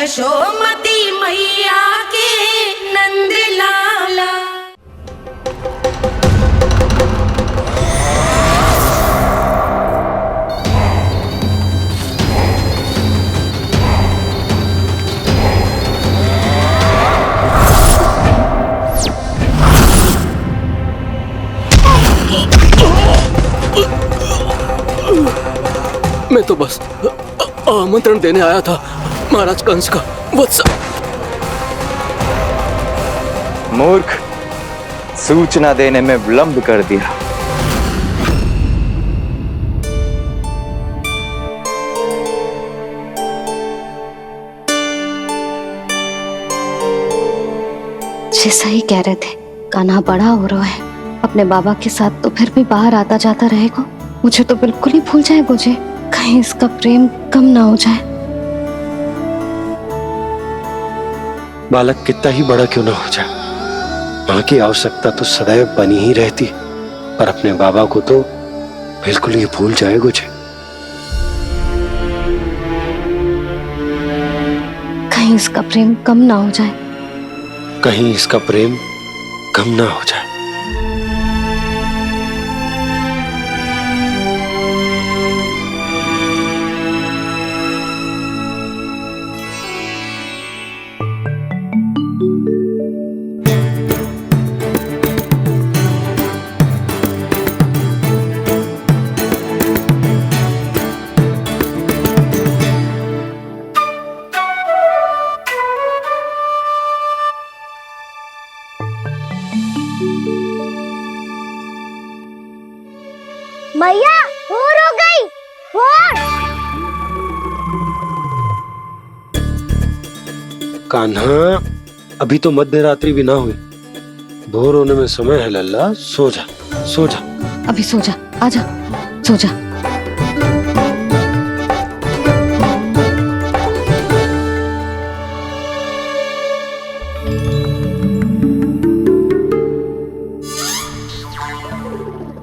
यशोमती मैया के नंद लाला। मैं तो बस आमंत्रण देने आया था महाराज कंस का वत्स। मूर्ख, सूचना देने में विलंब कर दिया। जैसा ही कह रहे थे, कान्हा बड़ा हो रहा है, अपने बाबा के साथ तो फिर भी बाहर आता जाता रहेगा। मुझे तो बिल्कुल ही भूल जाए मुझे, कहीं इसका प्रेम कम ना हो जाए। बालक कितना ही बड़ा क्यों ना हो जाए, मां की आवश्यकता तो सदैव बनी ही रहती, पर अपने बाबा को तो बिल्कुल ही भूल जाए मुझे। कहीं इसका प्रेम कम ना हो जाए, कहीं इसका प्रेम कम ना हो जाए। मैया भोर हो गई, भोर। कान्हा, अभी तो मध्य रात्रि भी ना हुई, भोर होने में समय है लल्ला। सो जा, सो जा। अभी सो जा, आजा, सो जा।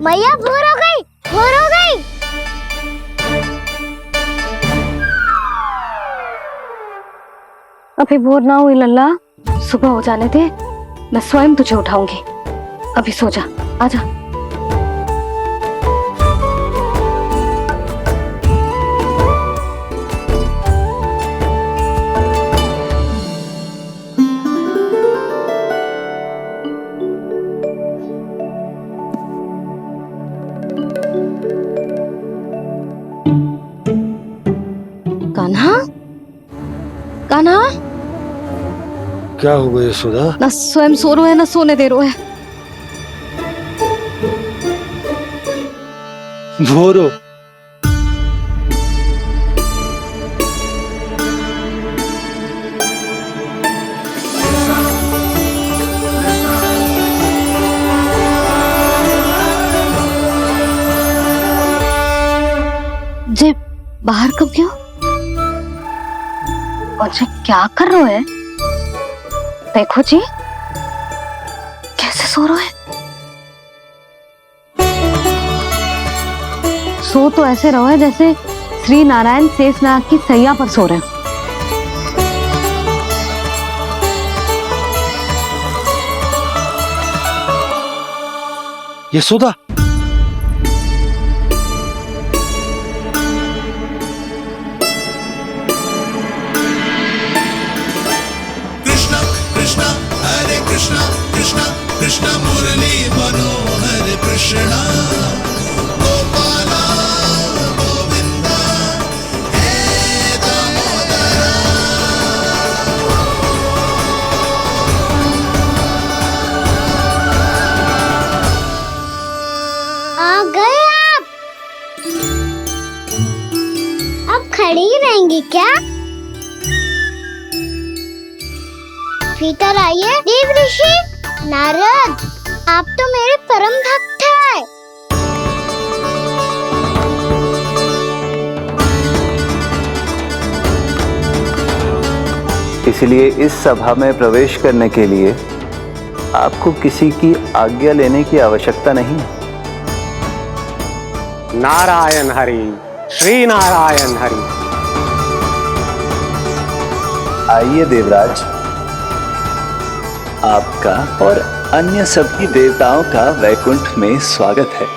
मैया भोर हो गई, भोर हो गई। अभी भोर ना हुई लल्ला, सुबह हो जाने दे, मैं स्वयं तुझे उठाऊंगी। अभी सो जा, आजा। कान्हा, कान्हा, क्या हो गया यशोदा? ना स्वयं सो रो है ना सोने दे रो है। भोर हो। जे बाहर कब क्यों? मुझे क्या कर रहे है? देखो जी, कैसे सो रहे हैं। सो तो ऐसे रहो है जैसे श्री नारायण शेषनाग की सैया पर सो रहे हैं। यशोदा, कृष्ण कृष्ण मुरली मनोहर कृष्ण गोपाला गोविंदा हे दामोदरा। आ गए आप? अब खड़ी ही रहेंगी क्या? भीतर आइए। देव ऋषि नारद, आप तो मेरे परम भक्त हैं। इसलिए इस सभा में प्रवेश करने के लिए आपको किसी की आज्ञा लेने की आवश्यकता नहीं है। नारायण हरि, श्री नारायण हरि। आइए देवराज, आपका और अन्य सभी देवताओं का वैकुंठ में स्वागत है।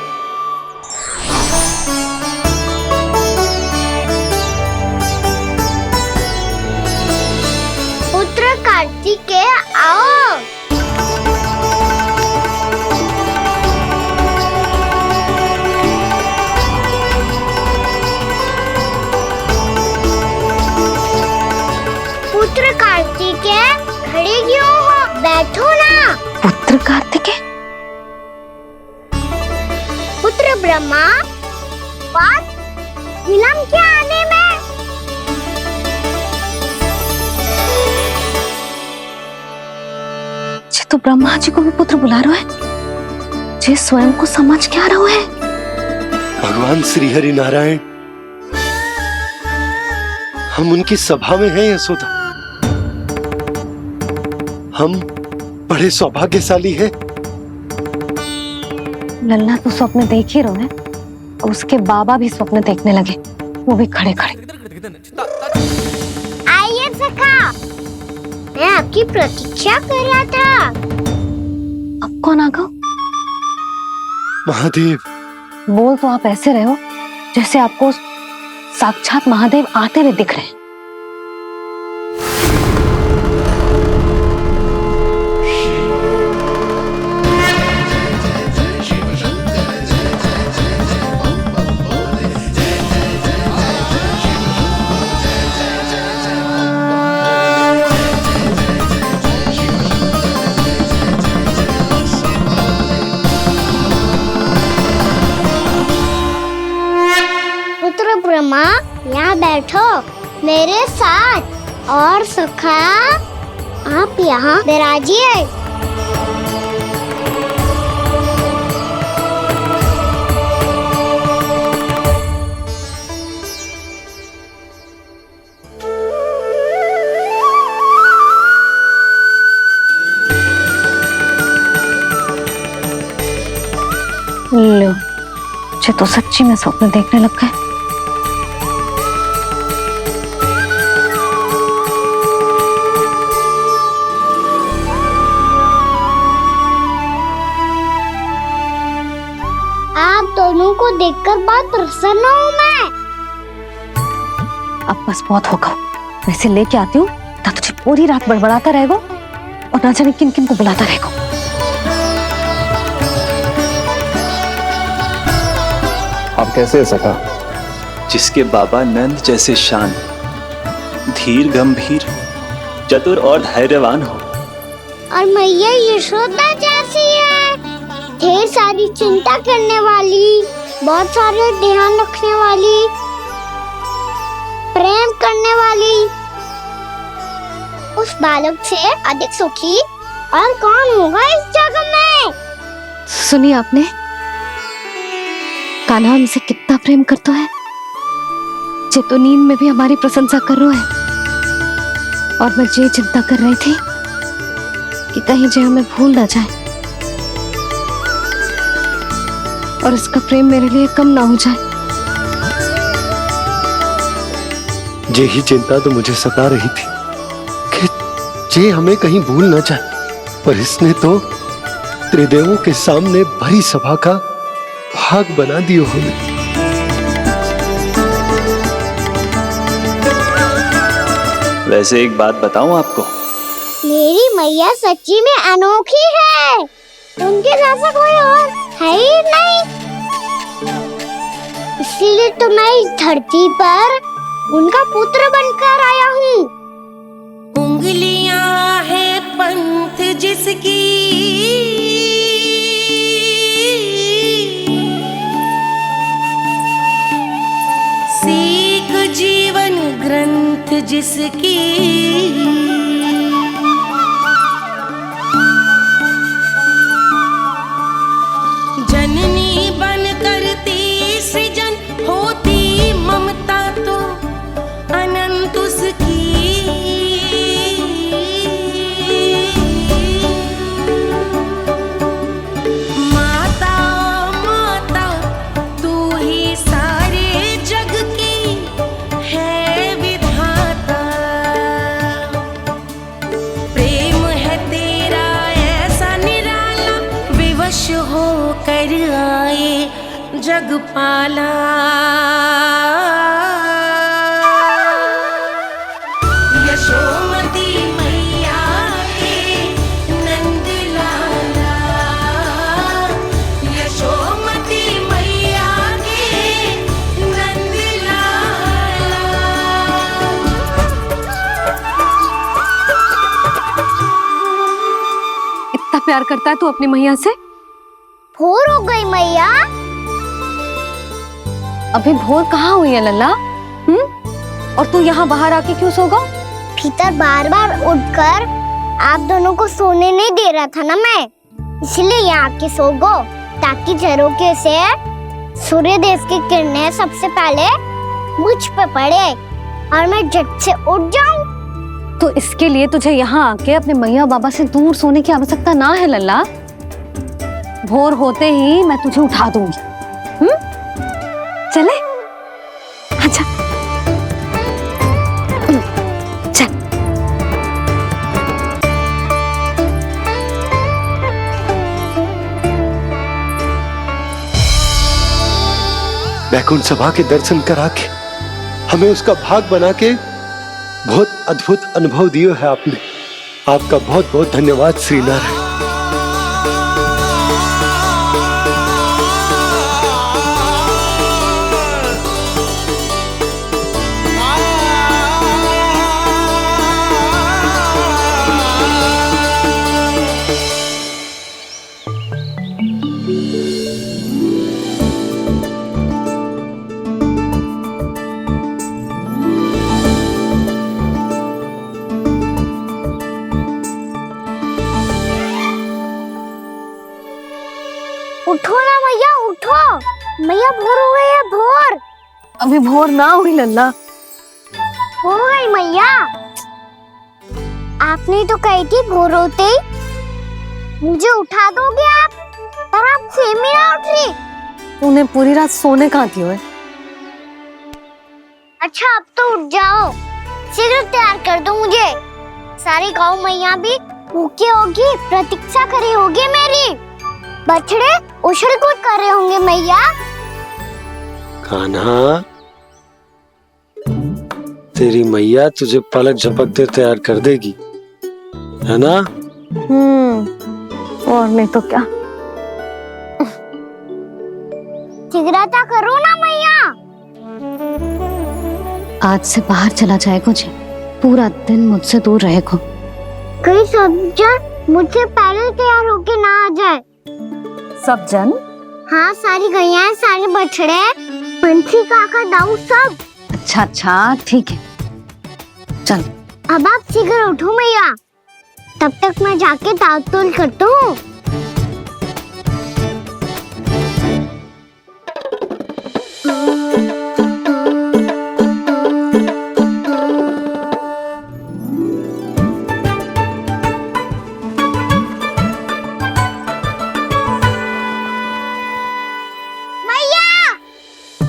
पुत्र कार्तिकेय आओ। पुत्र कार्तिकेय खड़े क्यों हो, बैठो ना। पुत्र कार्तिकेय? पुत्र ब्रह्मा, बात विलंब क्या आने में? जे तो ब्रह्मा जी को भी पुत्र बुला रहा है, जे स्वयं को समझ क्या रहा है। भगवान श्री हरि नारायण, हम उनकी सभा में हैं यशोदा। हम बड़े सौभाग्यशाली हैं। लल्ला तो स्वप्न देख ही रहे हैं, और उसके बाबा भी स्वप्न देखने लगे, वो भी खड़े खड़े। आइए सखा, मैं आपकी प्रतीक्षा कर रहा था। अब कौन आ गया? महादेव। बोल तो आप ऐसे रहे हो जैसे आपको साक्षात महादेव आते हुए दिख रहे हैं। पुत्र ब्रह्मा, यहाँ बैठो मेरे साथ, और सखा आप यहाँ विराजिए। लो, मुझे तो सच्ची में स्वप्न देखने लग गए। आप दोनों को देखकर बहुत प्रसन्न हूँ मैं। अब बस बहुत होगा, वैसे लेके आती हूँ ना, तुझे पूरी रात बड़बड़ाता रहेगा और ना जाने किन किन को बुलाता रहेगा। आप कैसे है सखा? जिसके बाबा नंद जैसे शांत, धीर गंभीर, चतुर और धैर्यवान हो, और मैया यशोदा जैसी है, ढेर सारी चिंता करने वाली, बहुत सारे ध्यान रखने वाली, प्रेम करने वाली। उस बालक से अधिक सुखी और कौन होगा इस जग में? सुनिए आपने, कान्हा हमसे कितना प्रेम करता है, जे तो नींद में भी हमारी प्रशंसा कर रहा है। और मैं ये चिंता कर रही थी कि कहीं जे हमें भूल ना जाए और इसका प्रेम मेरे लिए कम ना हो जाए। यही चिंता तो मुझे सता रही थी कि जे हमें कहीं भूल न जाए, पर इसने तो त्रिदेवों के सामने भरी सभा का भाग बना दियो हमें। वैसे एक बात बताऊं आपको, मेरी मैया सच्ची में अनोखी है, उनके जैसा कोई और है ही नहीं। इसीलिए तो मैं इस धरती पर उनका पुत्र बनकर आया हूँ। उंगलियां है पंथ जिसकी, सीख जीवन ग्रंथ जिसकी, जननी बन करती सृजन होती ममता तो अनंत उसकी। माता माता तू ही सारे जग की है विधाता। जग पाला। यशोमती मैया के नंद लाला, यशोमती मैया के नंद लाला। इतना प्यार करता है तू अपनी मैया से? भोर हो गई मैया। अभी भोर कहाँ हुई है लल्ला? और तू यहाँ बाहर आके क्यों सो गया? भीतर बार बार उठकर आप दोनों को सोने नहीं दे रहा था ना मैं, इसलिए यहाँ आके सो गो, ताकि झरोके से सूर्य देव की किरणें सबसे पहले मुझ पे पड़े और मैं झट से उठ जाऊं। तो इसके लिए तुझे यहाँ आके अपने मैया बाबा से दूर सोने की आवश्यकता ना है लल्ला। भोर होते ही मैं तुझे उठा दूंगी। चले अच्छा चल। वैकुंठ सभा के दर्शन करा के हमें उसका भाग बना के बहुत अद्भुत अनुभव दिए है आपने। आपका बहुत बहुत धन्यवाद श्री नारायण। उठो ना मैया, उठो। मैया भोर हो गई है, भोर। अभी भोर ना हुई लल्ला। हो गई मैया। आपने तो कही थी भोर होते ही मुझे उठा दोगे आप, पर आप फिर भी ना उठ रही। तूने पूरी रात सोने कहाँ थी ओए? अच्छा अब तो उठ जाओ, शीघ्र तैयार कर दो मुझे। सारी गाँव मैया भी भूखी होगी, प्रतीक्षा करे होगी मेरी। बछड़े उछल कूद कर रहे होंगे मैया। कान्हा, तेरी मैया तुझे पलक झपकते तैयार कर देगी, है ना? और नहीं तो क्या। शीघ्रता करो ना मैया। आज से बाहर चला जाएगा जी, पूरा दिन मुझसे दूर रहेगा। कहीं सब जन मुझसे पहले तैयार होके ना आ जाए। सब जन? हाँ, सारी गैया, सारे बछड़े, पंछी, काका, दाऊ सब। अच्छा अच्छा ठीक है, चल। अब आप शीघ्र उठो मैया, तब तक मैं जाके ताल-तोल करता हूँ।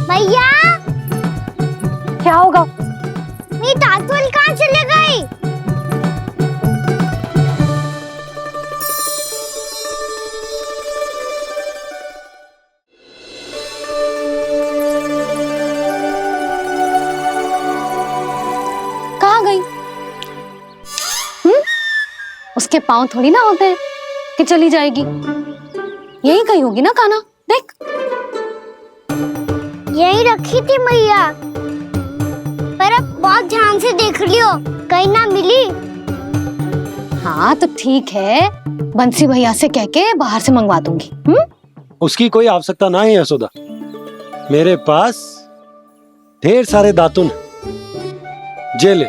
मैया, क्या होगा? मेरी ताल-तोल कहाँ चले गई? कहाँ गई? उसके पाँव थोड़ी ना होते हैं कि चली जाएगी। यही कहीं होगी ना कान्हा, देख। यही रखी थी मैया, पर अब बहुत ध्यान से देख लियो, कहीं ना मिली। हाँ तो ठीक है, बंसी भैया से कह के बाहर से मंगवा दूंगी। उसकी कोई आवश्यकता ना है यशोदा, मेरे पास ढेर सारे दातुन जे ले।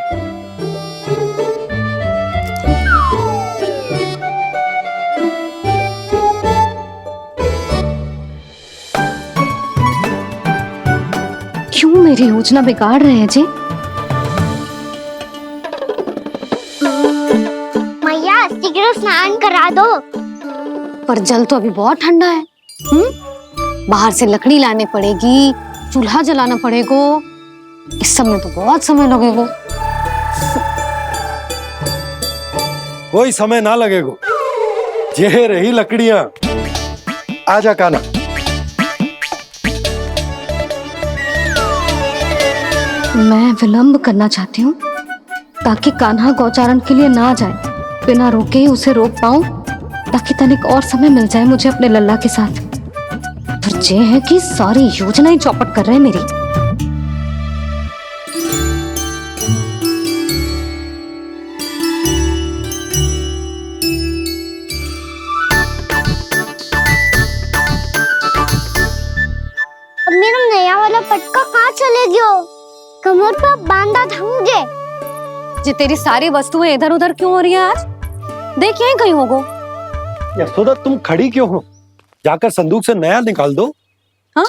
क्यों मेरी योजना बिगाड़ रहे हैं जी? मैया शीघ्र स्नान करा दो। पर जल तो अभी बहुत ठंडा है। बाहर से लकड़ी लाने पड़ेगी, चूल्हा जलाना पड़ेगा, इस सब में तो बहुत समय लगेगा। कोई समय ना लगेगा, ये रही लकड़ियां। आजा कान्हा। मैं विलंब करना चाहती हूँ ताकि कान्हा गौचारण के लिए ना जाए। बिना रोके ही उसे रोक पाऊं ताकि तनिक और समय मिल जाए मुझे अपने लल्ला के साथ। पर ये है कि सारी योजना ही चौपट कर रहे हैं मेरी। अब मेरा नया वाला पटका कहाँ चले गयो? कमर पर बांधा था मुझे। ये तेरी सारी वस्तुएं इधर उधर क्यों हो रही है आज? देख यहीं कहीं होगो। यशोदा तुम खड़ी क्यों हो? जाकर संदूक से नया निकाल दो। हाँ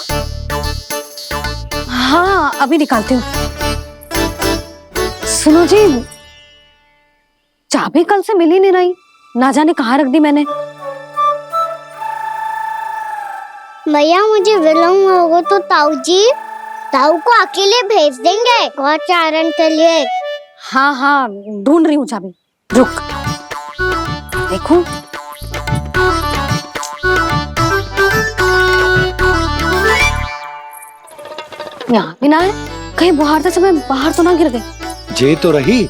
हाँ अभी निकालती हूँ। सुनो जी, चाबी कल से मिल ही नहीं रही, ना जाने कहाँ रख दी मैंने। भैया मुझे विलम्ब होगा तो ताऊ को अकेले भेज देंगे गौचारण के लिए। हाँ हाँ ढूंढ रही हूँ चाबी, रुक। देखूं यहाँ भी ना है, कहीं बुहारते समय बाहर तो ना गिर गई। जे तो रही।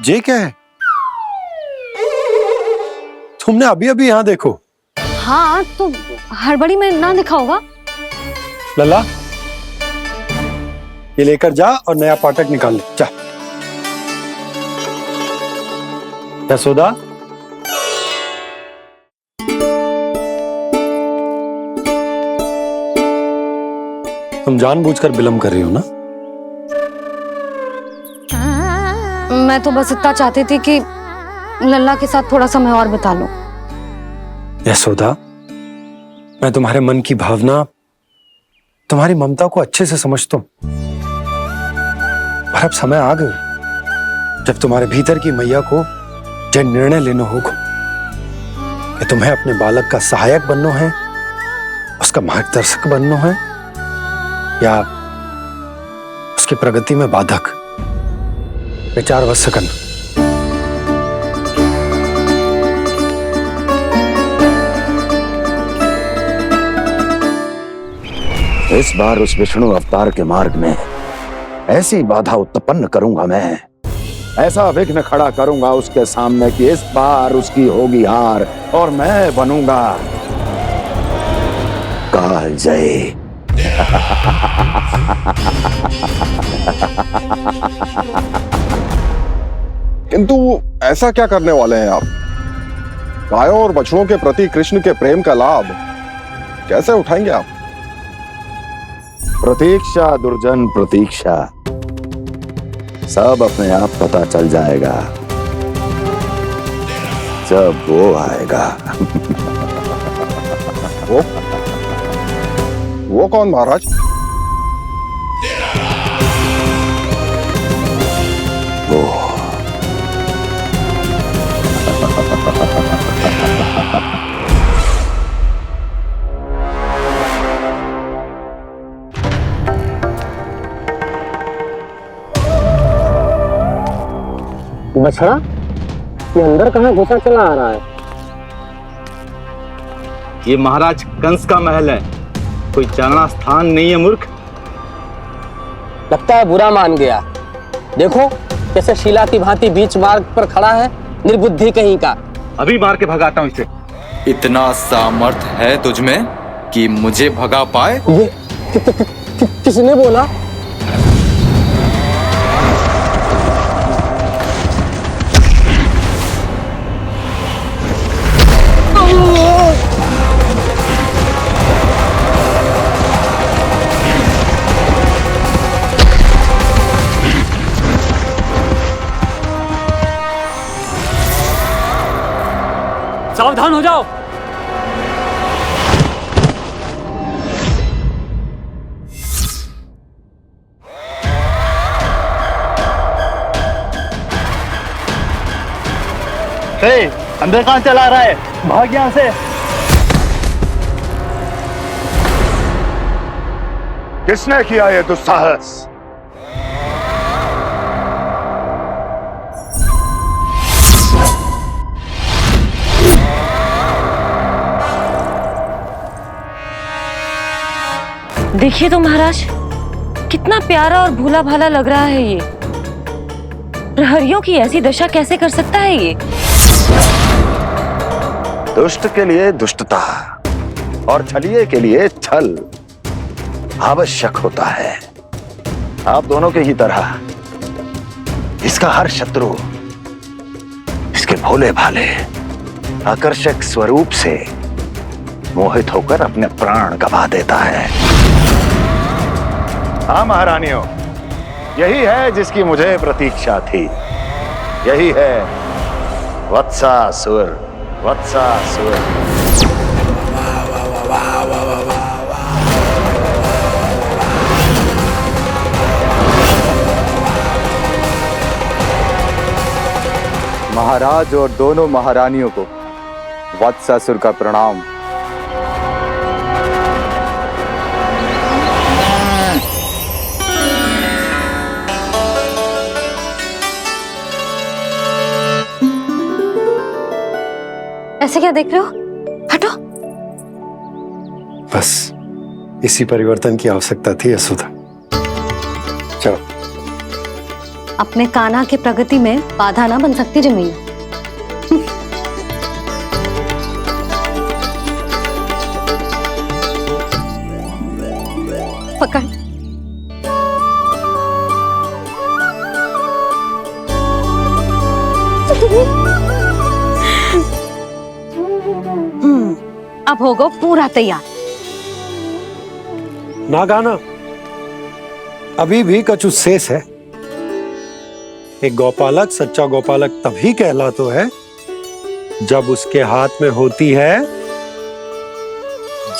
जे क्या है? तुमने अभी अभी यहाँ देखो। हाँ तो हड़बड़ी में ना दिखा होगा। लल्ला ये लेकर जा और नया पाठक निकाल ले जा। यशोदा तुम जानबूझकर विलंब कर रही हो ना? मैं तो बस इतना चाहती थी कि लल्ला के साथ थोड़ा समय और बिता लूं। यशोदा मैं तुम्हारे मन की भावना, तुम्हारी ममता को अच्छे से समझता हूं, पर अब समय आ गया जब तुम्हारे भीतर की मैया को यह निर्णय लेना होगा कि तुम्हें अपने बालक का सहायक बनना है, उसका मार्गदर्शक बनना है, या उसकी प्रगति में बाधक। विचार अवश्य करना। इस बार उस विष्णु अवतार के मार्ग में ऐसी बाधा उत्पन्न करूंगा मैं, ऐसा विघ्न खड़ा करूंगा उसके सामने कि इस बार उसकी होगी हार और मैं बनूंगा कालजयी। किंतु ऐसा क्या करने वाले हैं आप? गायों और बछड़ों के प्रति कृष्ण के प्रेम का लाभ कैसे उठाएंगे आप? प्रतीक्षा दुर्जन प्रतीक्षा, सब अपने आप पता चल जाएगा जब वो आएगा। वो कौन महाराज? वो बछड़ा ये अंदर कहाँ घुसा चला आ रहा है? ये महाराज कंस का महल है, कोई चारणा स्थान नहीं है मूर्ख। लगता है बुरा मान गया। देखो कैसे शिला की भांति बीच मार्ग पर खड़ा है, निर्बुद्धि कहीं का। अभी मार के भगाता हूं इसे। इतना सामर्थ है तुझमें कि मुझे भगा पाए? ये किसने बोला? सावधान हो जाओ। अंदर कहां चला रहा है? भाग यहां से। किसने किया ये दुस्साहस? देखिए तो महाराज, कितना प्यारा और भोला भाला लग रहा है ये। प्रहरियों की ऐसी दशा कैसे कर सकता है ये? दुष्ट के लिए दुष्टता और छलिए के लिए छल आवश्यक होता है। आप दोनों के ही तरह इसका हर शत्रु इसके भोले भाले आकर्षक स्वरूप से मोहित होकर अपने प्राण गवा देता है। हाँ महारानियों, यही है जिसकी मुझे प्रतीक्षा थी। यही है वत्सासुर। वत्सासुर। महाराज और दोनों महारानियों को वत्सासुर का प्रणाम। ऐसे क्या देख रहे हो? हटो। बस इसी परिवर्तन की आवश्यकता थी यशोदा। चलो। अपने कान्हा के प्रगति में बाधा ना बन सकती जमीन। पकड़। अब होगा पूरा तैयार। ना गाना, अभी भी कछु शेष है। एक गौपालक सच्चा गौपालक तभी कहलाता है जब उसके हाथ में होती है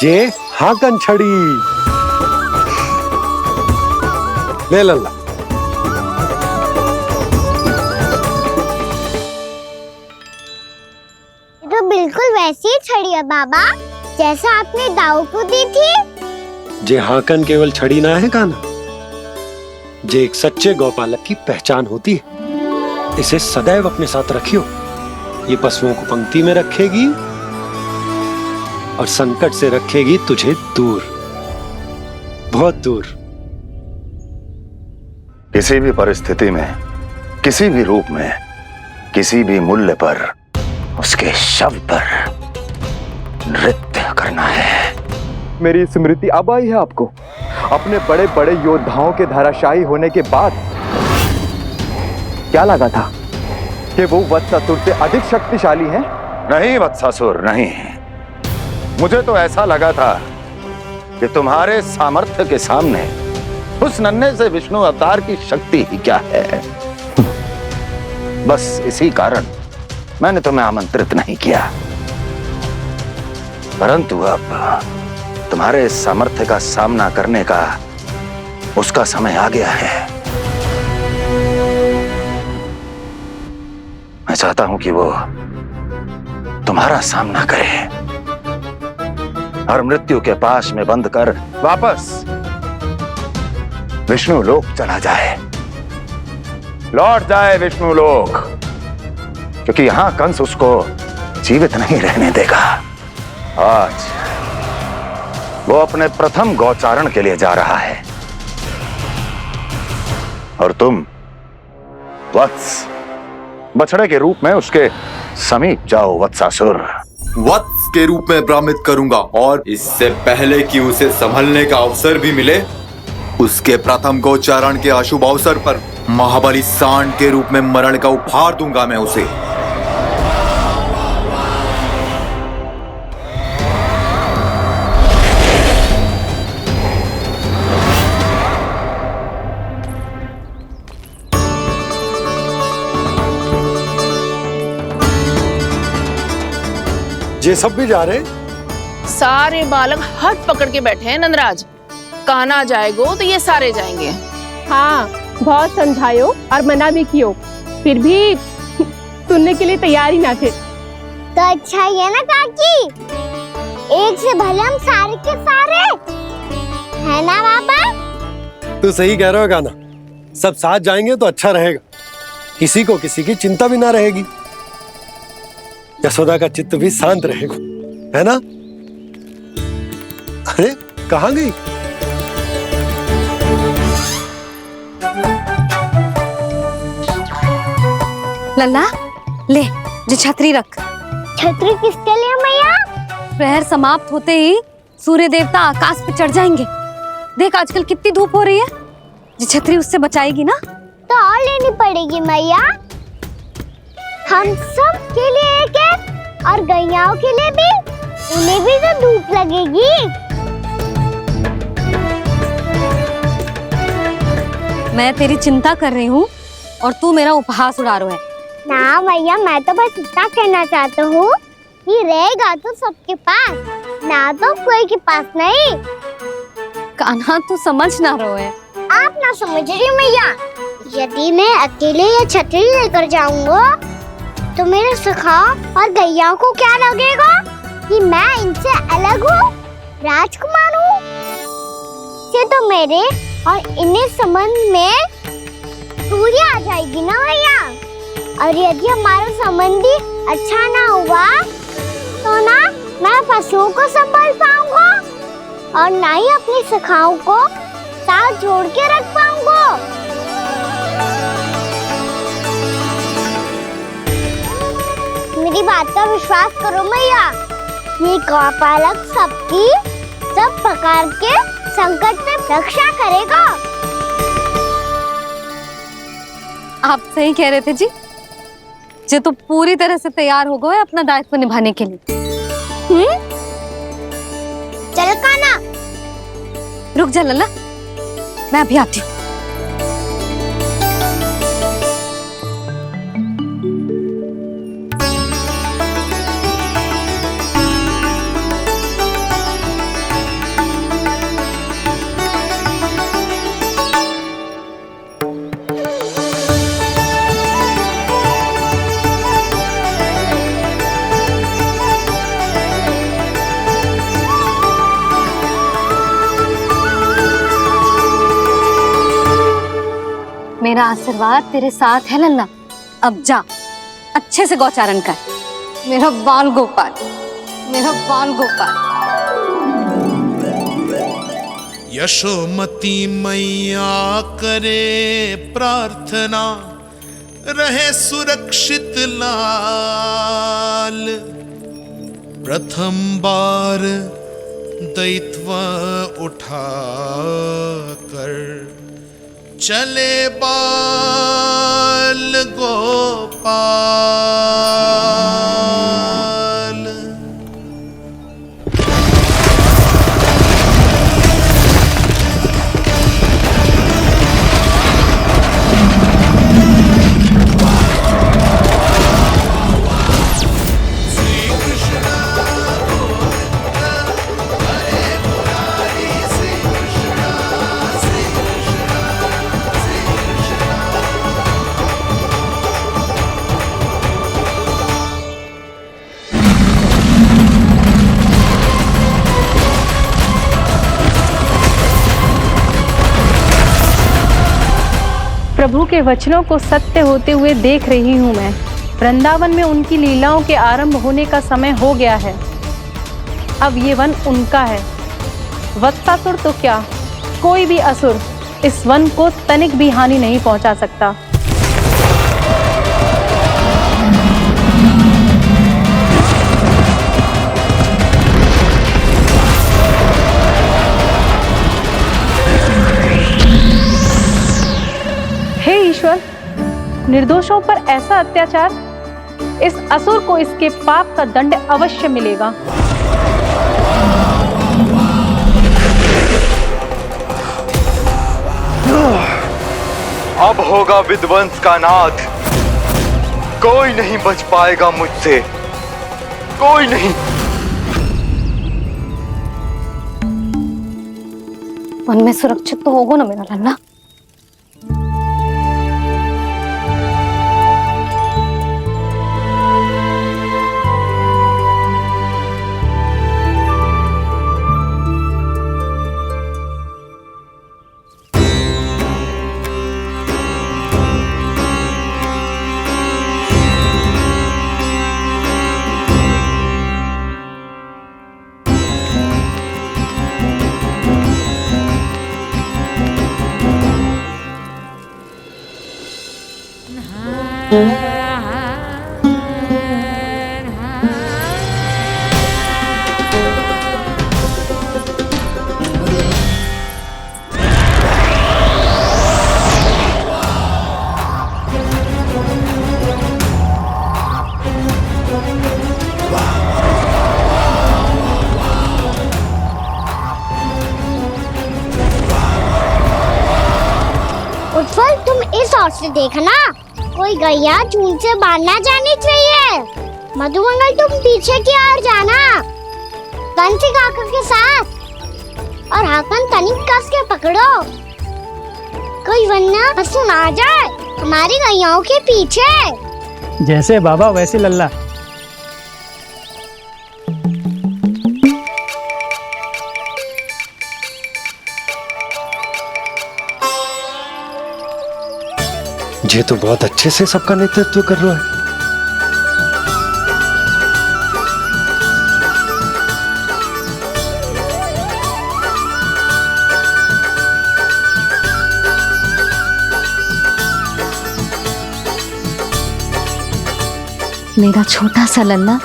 जे हाकन छड़ी। ले लल्ला। तो बिल्कुल वैसी ही छड़ी है बाबा जैसा आपने दाऊ को दी थी। जे हाकन केवल छड़ी ना है कान्हा, जे एक सच्चे गौपालक की पहचान होती है। इसे सदैव अपने साथ रखियो। ये पशुओं को पंक्ति में रखेगी और संकट से रखेगी तुझे दूर, बहुत दूर। किसी भी परिस्थिति में, किसी भी रूप में, किसी भी मूल्य पर उसके शव पर नृत्य करना है। मेरी स्मृति अब आई है आपको? अपने बड़े बड़े योद्धाओं के धराशायी होने के बाद क्या लगा था कि वो वत्सासुर से अधिक शक्तिशाली हैं? नहीं वत्सासुर, नहीं। मुझे तो ऐसा लगा था कि तुम्हारे सामर्थ्य के सामने उस नन्हे से विष्णु अवतार की शक्ति ही क्या है। बस इसी कारण मैंने तुम्हें आमंत्रित नहीं किया। परंतु अब तुम्हारे सामर्थ्य का सामना करने का उसका समय आ गया है। मैं चाहता हूं कि वो तुम्हारा सामना करे और मृत्यु के पास में बंद कर वापस विष्णु लोक चला जाए, लौट जाए विष्णु लोक, क्योंकि यहां कंस उसको जीवित नहीं रहने देगा। आज वो अपने प्रथम गौचारण के लिए जा रहा है और तुम वत्स बछड़े के रूप में उसके समीप जाओ वत्सासुर। वत्स के रूप में भ्रमित करूंगा और इससे पहले कि उसे संभलने का अवसर भी मिले, उसके प्रथम गोचारण के अशुभ अवसर पर महाबली सांड के रूप में मरण का उपहार दूंगा मैं उसे। ये सब भी जा रहे? सारे बालक हाथ पकड़ के बैठे हैं नंदराज। कान्हा जाएगो तो ये सारे जाएंगे। हाँ, बहुत समझायो और मना भी कियो, फिर भी सुनने के लिए तैयार ही ना थे। तो अच्छा ही है ना काकी, एक से भले हम सारे के सारे, है ना बाबा? तू सही कह रहा हो गाना, सब साथ जाएंगे तो अच्छा रहेगा, किसी को किसी की चिंता भी ना रहेगी, यशोदा का चित्त भी शांत रहेगा, है ना? अरे कहाँ गई? लल्ला ले जो छतरी रख। छतरी किसके लिए मैया? प्रहर समाप्त होते ही सूर्य देवता आकाश पे चढ़ जाएंगे। देख आजकल कितनी धूप हो रही है, जो छतरी उससे बचाएगी ना। तो और लेनी पड़ेगी मैया। हम सब के लिए एक एक और गैयाओं के लिए भी, उन्हें भी तो धूप लगेगी। मैं तेरी चिंता कर रही हूँ और तू मेरा उपहास उड़ा रहा है। ना भैया, मैं तो बस इतना कहना चाहता हूँ कि रहेगा तो सबके पास, ना तो कोई के पास नहीं। कान्हा तू समझ ना रहो है। आप ना समझ रही मैया। यदि मैं अकेले ये छतरी लेकर जाऊंगा तो मेरे सखा और गैया को क्या लगेगा कि मैं इनसे अलग हूँ, राजकुमार हूँ। ये तो मेरे और इन्हें संबंध में दूरी आ जाएगी ना भैया। और यदि हमारा संबंध ही अच्छा ना हुआ तो ना मैं पशुओं को संभाल पाऊंगा और ना ही अपनी सखाओं को साथ जोड़ के रख पाऊंगा। मेरी बात का विश्वास करो मैया। ये गौपालक सबकी सब प्रकार के संकट से रक्षा करेगा। आप सही कह रहे थे जी। जो तो पूरी तरह से तैयार हो गए अपना दायित्व निभाने के लिए। चल कान्हा। रुक जा लल्ला, मैं अभी आती हूँ। मेरा आशीर्वाद तेरे साथ है लल्ला। अब जा अच्छे से गौचारण कर। मेरा बाल गोपाल, मेरा बाल गोपाल। यशोमती मैया करे प्रार्थना, रहे सुरक्षित लाल। प्रथम बार दैत्व उठा कर चले बाल गोपाल। प्रभु के वचनों को सत्य होते हुए देख रही हूँ मैं। वृंदावन में उनकी लीलाओं के आरंभ होने का समय हो गया है। अब ये वन उनका है। वत्सासुर तो क्या, कोई भी असुर इस वन को तनिक भी हानि नहीं पहुंचा सकता। हे ईश्वर, निर्दोषों पर ऐसा अत्याचार, इस असुर को इसके पाप का दंड अवश्य मिलेगा। अब होगा विध्वंस का नाद। कोई नहीं बच पाएगा मुझसे, कोई नहीं। वन में सुरक्षित तो होगा ना मेरा लल्ला। गौर से देखना, कोई गैया चून से बाहर ना जानी चाहिए। मधुमंगल तुम पीछे की ओर जाना, कंसी काका के साथ, और हाकन तनिक कस के पकड़ो, कोई वरना पशु ना जाए हमारी गैयाओं के पीछे। जैसे बाबा वैसे लल्ला। ये तो बहुत अच्छे से सबका नेतृत्व कर रहा है। मेरा छोटा सा लल्ला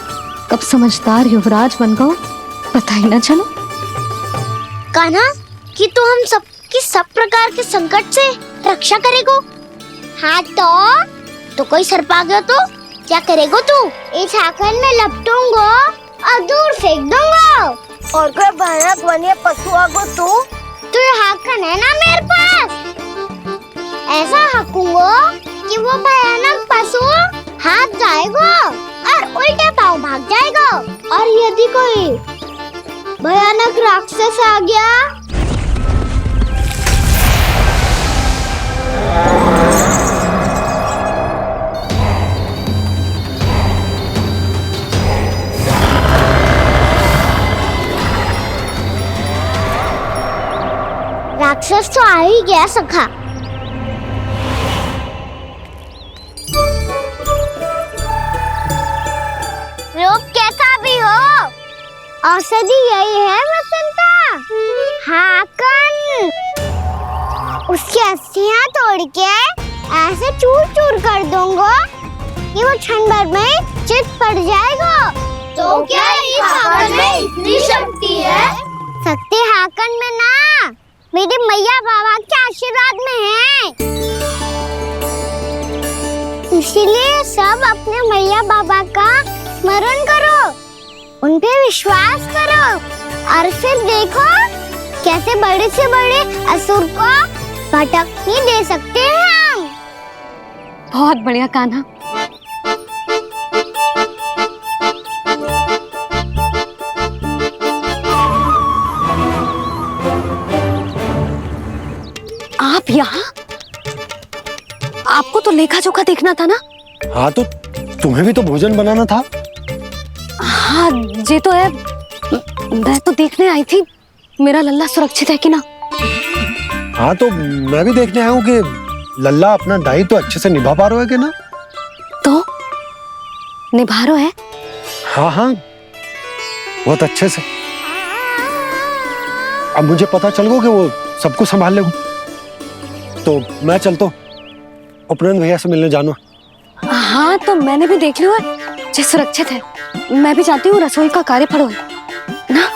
कब समझदार युवराज बन गो पता ही ना चलो। कान्हा कि तू हम सबकी सब प्रकार के संकट से रक्षा करेगो। हाँ तो कोई सर्प आ गया तो क्या करेगो तू? इस हाकन में लपटूंगा और दूर फेंक दूंगा। और कोई भयानक वन्य पशु आगो तो ये हाकन है ना मेरे पास, ऐसा हाकूंगा कि वो भयानक पशु हाथ जाएगा और उल्टे पांव भाग जाएगा। और यदि कोई भयानक राक्षस आ गया राक्षस तो आ ही गया सखा। रूप कैसा भी हो, औषधि यही है वसंता। हाकन उसकी अस्थियां तोड़ के ऐसे चूर चूर कर दूंगा कि वो क्षण भर में चित पड़ जाएगा। तो क्या इस हाकन में इतनी शक्ति है? शक्ति हाकन में ना, मेरी मैया बाबा के आशीर्वाद में है। इसीलिए सब अपने मैया बाबा का स्मरण करो, उन पे विश्वास करो और फिर देखो कैसे बड़े से बड़े असुर को भटकने दे सकते हैं हम। बहुत बढ़िया कान्हा। आप यहाँ? आपको तो लेखा जोखा देखना था ना? हाँ तो तुम्हें भी तो भोजन बनाना था। हाँ ये तो है, मैं तो देखने आई थी मेरा लल्ला सुरक्षित है कि ना। हाँ तो मैं भी देखने आया हूँ कि लल्ला अपना दायित्व तो अच्छे से निभा पा रहा है कि ना। तो निभा रहा है? हाँ हाँ बहुत अच्छे से। अब मुझे पता चल गया कि वो सबको संभाल लेगा। तो मैं चलता हूँ, उपनंद भैया से मिलने जाना। हाँ तो मैंने भी देख लिया है, जे सुरक्षित है। मैं भी चाहती हूँ रसोई का कार्य पड़ो ना।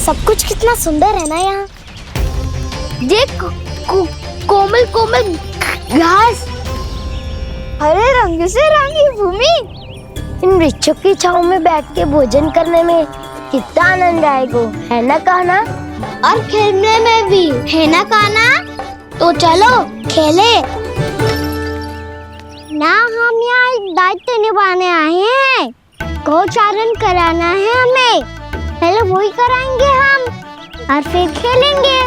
सब कुछ कितना सुंदर है ना यहाँ। देख कोमल कोमल घास, हरे रंग से रंगी भूमि। इन वृक्षों की छांव में बैठ के भोजन करने में कितना आनंद आएगा, है ना कान्हा? और खेलने में भी, है ना कान्हा? तो चलो खेले ना। हम यहाँ एक दायित्व निभाने आए हैं, गोचारण कराना है हमें। पहले वही कराएंगे हम और फिर खेलेंगे।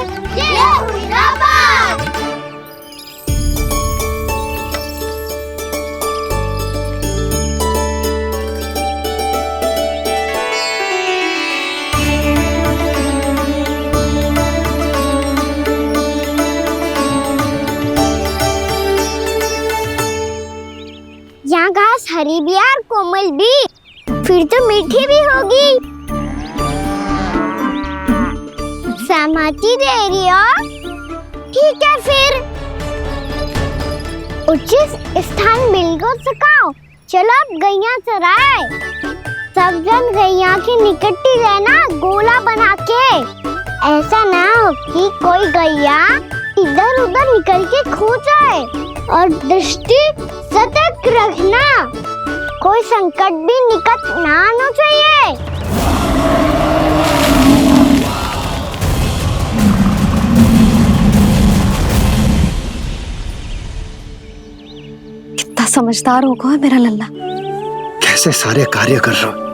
यहाँ घास हरी भी और कोमल भी, फिर तो मीठी भी होगी। सहमति दे रही हो? ठीक है फिर उचित स्थान बिल्कुल सुखाओ। चलो अब गैया चराए। सब जन गैया के निकट ही रहना, गोला बना के। ऐसा ना हो कि कोई गैया इधर उधर निकल के खो जाए। और दृष्टि सतर्क रखना, कोई संकट भी निकट ना आना चाहिए। कितना समझदार होगा है मेरा लल्ला। कैसे सारे कार्य कर रहा,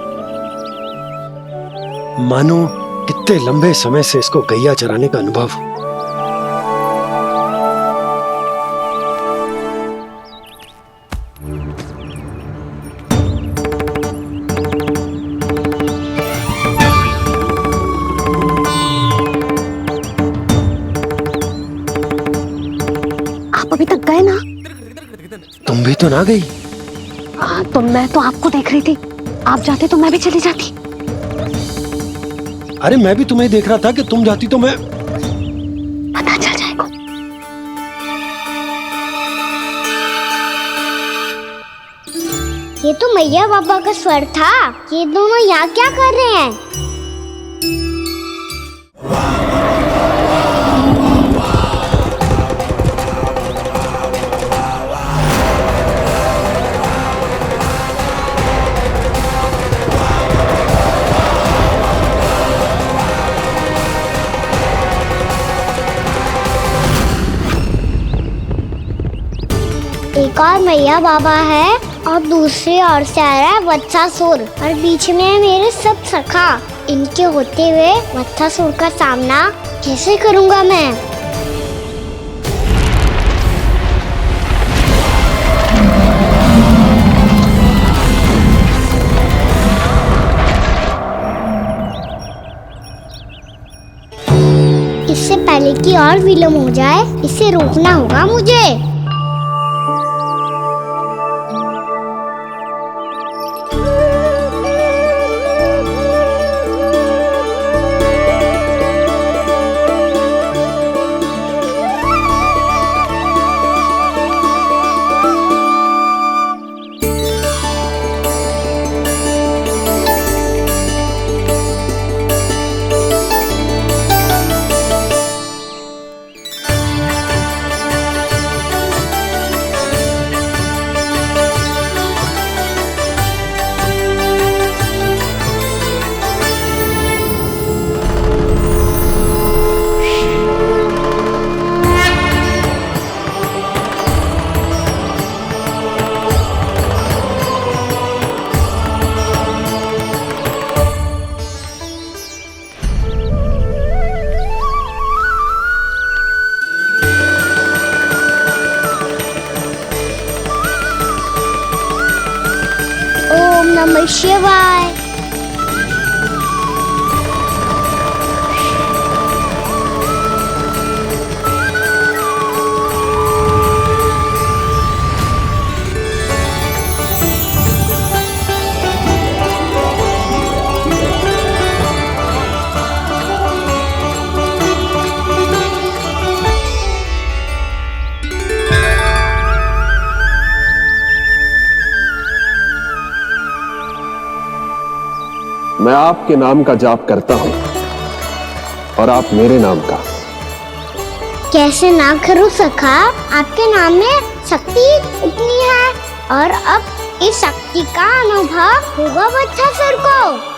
मानो कितने लंबे समय से इसको गैया चराने का अनुभव हो। आप अभी तक गए ना? तुम भी तो ना गई। हाँ, तो मैं तो आपको देख रही थी, आप जाते तो मैं भी चली जाती। अरे मैं भी तुम्हें देख रहा था कि तुम जाती तो मैं। पता चल जाएगा। ये तो मैया बाबा का स्वर था। ये दोनों यहाँ क्या कर रहे हैं? एक और मैया बाबा है और दूसरी ओर से आ रहा है वत्सासुर और बीच में है मेरे सब सखा। इनके होते हुए वत्सासुर का सामना कैसे करूंगा मैं? इससे पहले कि और विलम्ब हो जाए, इसे रोकना होगा मुझे। ओम नमः शिवाय। मैं आपके नाम का जाप करता हूं और आप मेरे नाम का। कैसे ना करूं सखा, आपके नाम में शक्ति इतनी है और अब इस शक्ति का अनुभव होगा वत्सासुर को।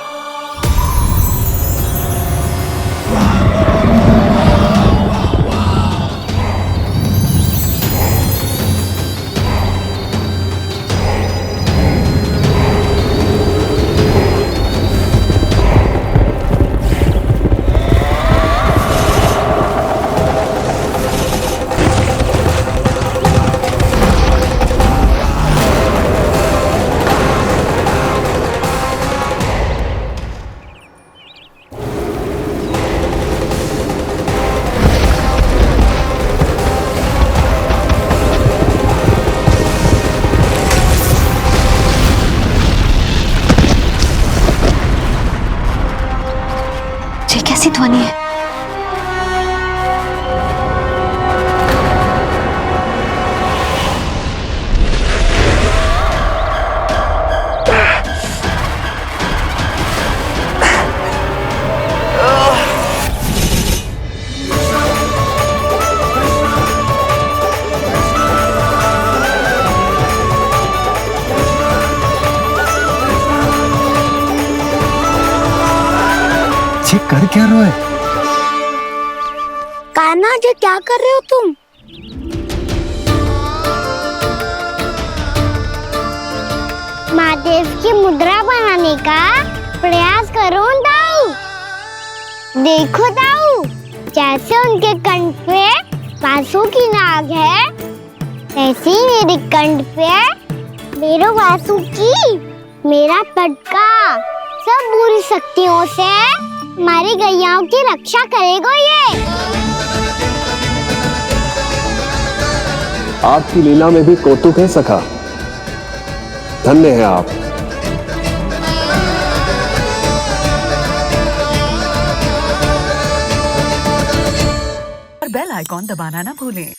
कैसी ध्वनि है? कर क्या रहे हो? कान्हा जी क्या कर रहे हो तुम? महादेव की मुद्रा बनाने का प्रयास करो दाऊ। देखो दाऊ, जैसे उनके कंठ पे वासु की नाग है, ऐसे ही मेरे कंठ पे मेरे वासु की मेरा पटका सब बुरी शक्तियों से हमारी गैयाओं की रक्षा करेगा ये। आपकी लीला में भी कौतुक है सखा। धन्य है आप। बेल आइकॉन दबाना ना भूलें।